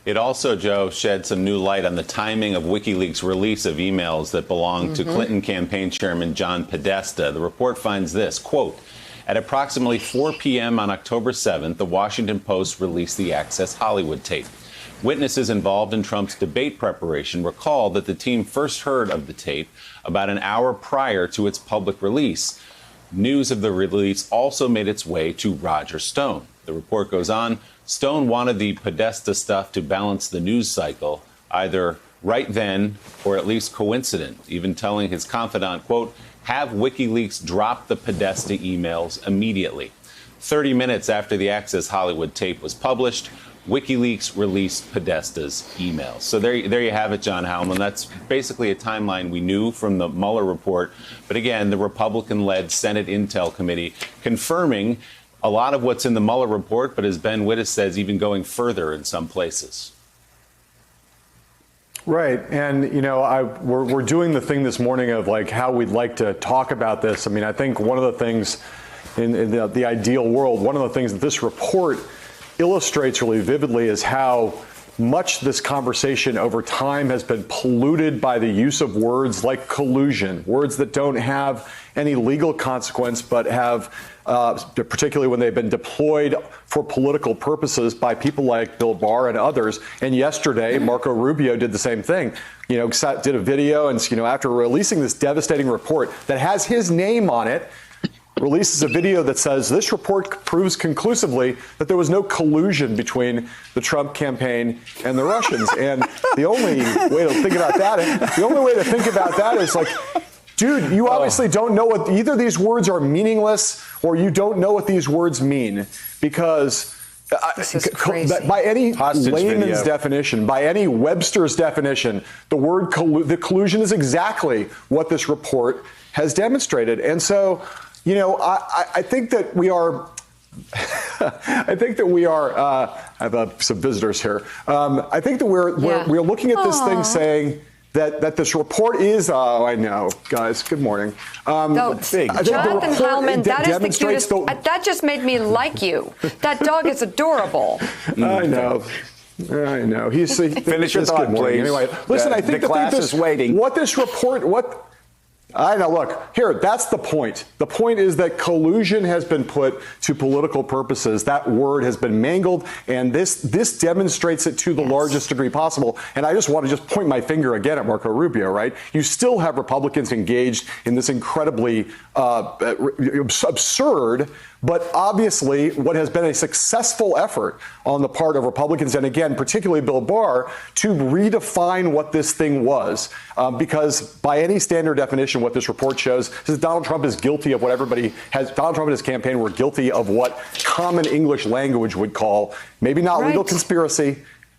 It also, Joe, shed some new light on the timing of WikiLeaks' release of emails that belonged to Clinton campaign chairman John Podesta. The report finds this, quote, at approximately 4 p.m. on October 7th, the Washington Post released the Access Hollywood tape. Witnesses involved in Trump's debate preparation recall that the team first heard of the tape about an hour prior to its public release. News of the release also made its way to Roger Stone. The report goes on. Stone wanted the Podesta stuff to balance the news cycle, either right then or at least coincident, even telling his confidant, quote, have WikiLeaks drop the Podesta emails immediately. 30 minutes after the Access Hollywood tape was published, WikiLeaks released Podesta's emails. So there you have it, John Howland. That's basically a timeline we knew from the Mueller report. But again, the Republican-led Senate Intel Committee confirming a lot of what's in the Mueller report, but as Ben Wittes says, even going further in some places. Right. And, you know, we're doing the thing this morning of like how we'd like to talk about this. I mean, I think one of the things in the ideal world, one of the things that this report illustrates really vividly is how much this conversation over time has been polluted by the use of words like collusion, words that don't have any legal consequence, but have, particularly when they've been deployed for political purposes by people like Bill Barr and others. And yesterday, Marco Rubio did the same thing, you know, did a video and, you know, after releasing this devastating report that has his name on it, releases a video that says this report proves conclusively that there was no collusion between the Trump campaign and the Russians. And the only way to think about that, is like, dude, you obviously don't know what either these words are meaningless or you don't know what these words mean, because by any layman's definition, by any Webster's definition, the collusion is exactly what this report has demonstrated. And so, you know, I think that we are. I have some visitors here. I think that we're looking at this thing saying that this report is. Oh, I know, guys. Good morning. Jonathan Howland, that is the cutest. That just made me like you. That dog is adorable. I know. He's finish your thought, please. Anyway, listen. I think the class is waiting. What this report. I know, look, here, that's the point. The point is that collusion has been put to political purposes. That word has been mangled, and this demonstrates it to the largest degree possible. And I just want to point my finger again at Marco Rubio, right? You still have Republicans engaged in this incredibly absurd, but obviously what has been a successful effort on the part of Republicans, and again, particularly Bill Barr, to redefine what this thing was. Because by any standard definition, what this report shows is that Donald Trump is guilty of what Donald Trump and his campaign were guilty of what common English language would call, maybe not legal conspiracy.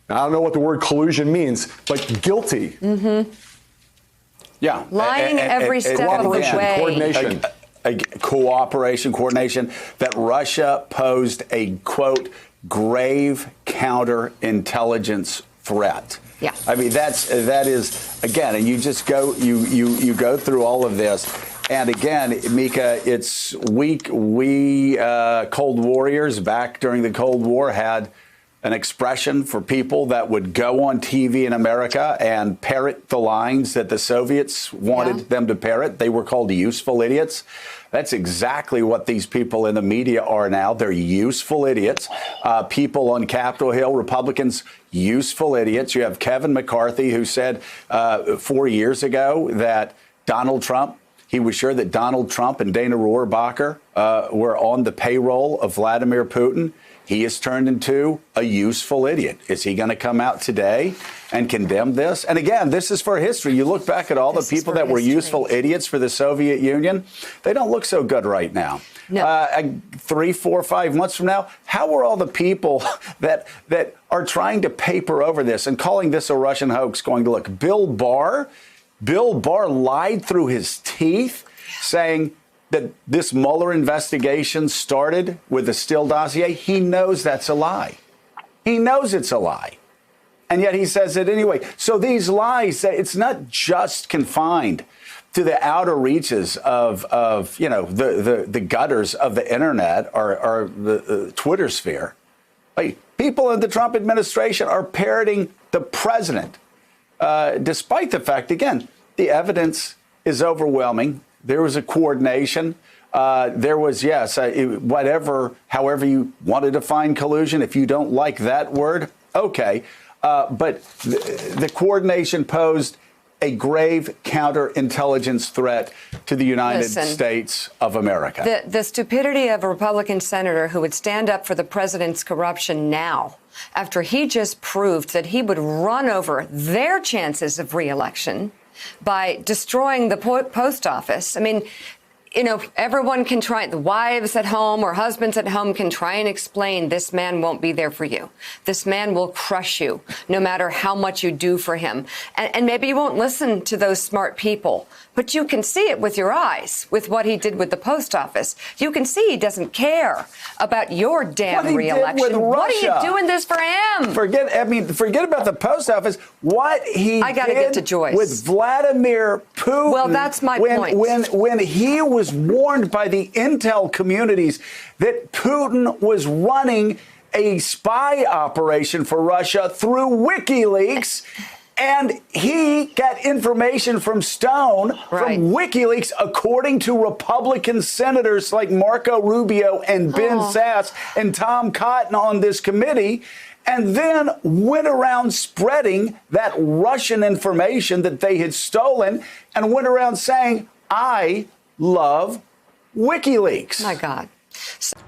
I don't know what the word collusion means, but guilty. Mm-hmm. Yeah. Lying every step of the way. Coordination. Cooperation, coordination, that Russia posed a, quote, grave counterintelligence threat. Yeah. I mean, that is, again, and you just go, you go through all of this. And again, Mika, it's we Cold Warriors back during the Cold War had an expression for people that would go on TV in America and parrot the lines that the Soviets wanted them to parrot. They were called useful idiots. That's exactly what these people in the media are now. They're useful idiots. People on Capitol Hill, Republicans, useful idiots. You have Kevin McCarthy, who said 4 years ago that he was sure that Donald Trump and Dana Rohrabacher were on the payroll of Vladimir Putin. He has turned into a useful idiot. Is he going to come out today and condemn this? And again, this is for history. You look back at all the people that were useful idiots for the Soviet Union. They don't look so good right now. No. 3, 4, 5 months from now, how are all the people that are trying to paper over this and calling this a Russian hoax going to look? Bill Barr lied through his teeth, saying that this Mueller investigation started with the Steele dossier. He knows that's a lie. He knows it's a lie. And yet he says it anyway. So these lies, it's not just confined to the outer reaches of the gutters of the internet or the Twitter sphere. Like, people in the Trump administration are parroting the president, despite the fact, again, the evidence is overwhelming. There was a coordination. There was, yes, whatever, however you want to define collusion. If you don't like that word, okay. But the coordination posed a grave counterintelligence threat to the United States of America. The stupidity of a Republican senator who would stand up for the president's corruption now, after he just proved that he would run over their chances of re-election by destroying the post office. I mean, you know, everyone can try, the wives at home or husbands at home can try and explain this man won't be there for you. This man will crush you no matter how much you do for him. And maybe you won't listen to those smart people, but you can see it with your eyes with what he did with the post office. You can see he doesn't care about your damn re-election. What are you doing this for him? Forget about the post office. What he get to Joyce. With Vladimir Putin. Well, that's my point. When he was warned by the intel communities that Putin was running a spy operation for Russia through WikiLeaks. And he got information from Stone, from WikiLeaks, according to Republican senators like Marco Rubio and Ben Sasse and Tom Cotton on this committee, and then went around spreading that Russian information that they had stolen and went around saying, I love WikiLeaks. My God.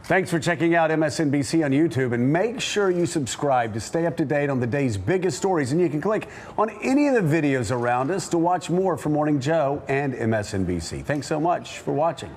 Thanks for checking out MSNBC on YouTube, and make sure you subscribe to stay up to date on the day's biggest stories. And you can click on any of the videos around us to watch more from Morning Joe and MSNBC. Thanks so much for watching.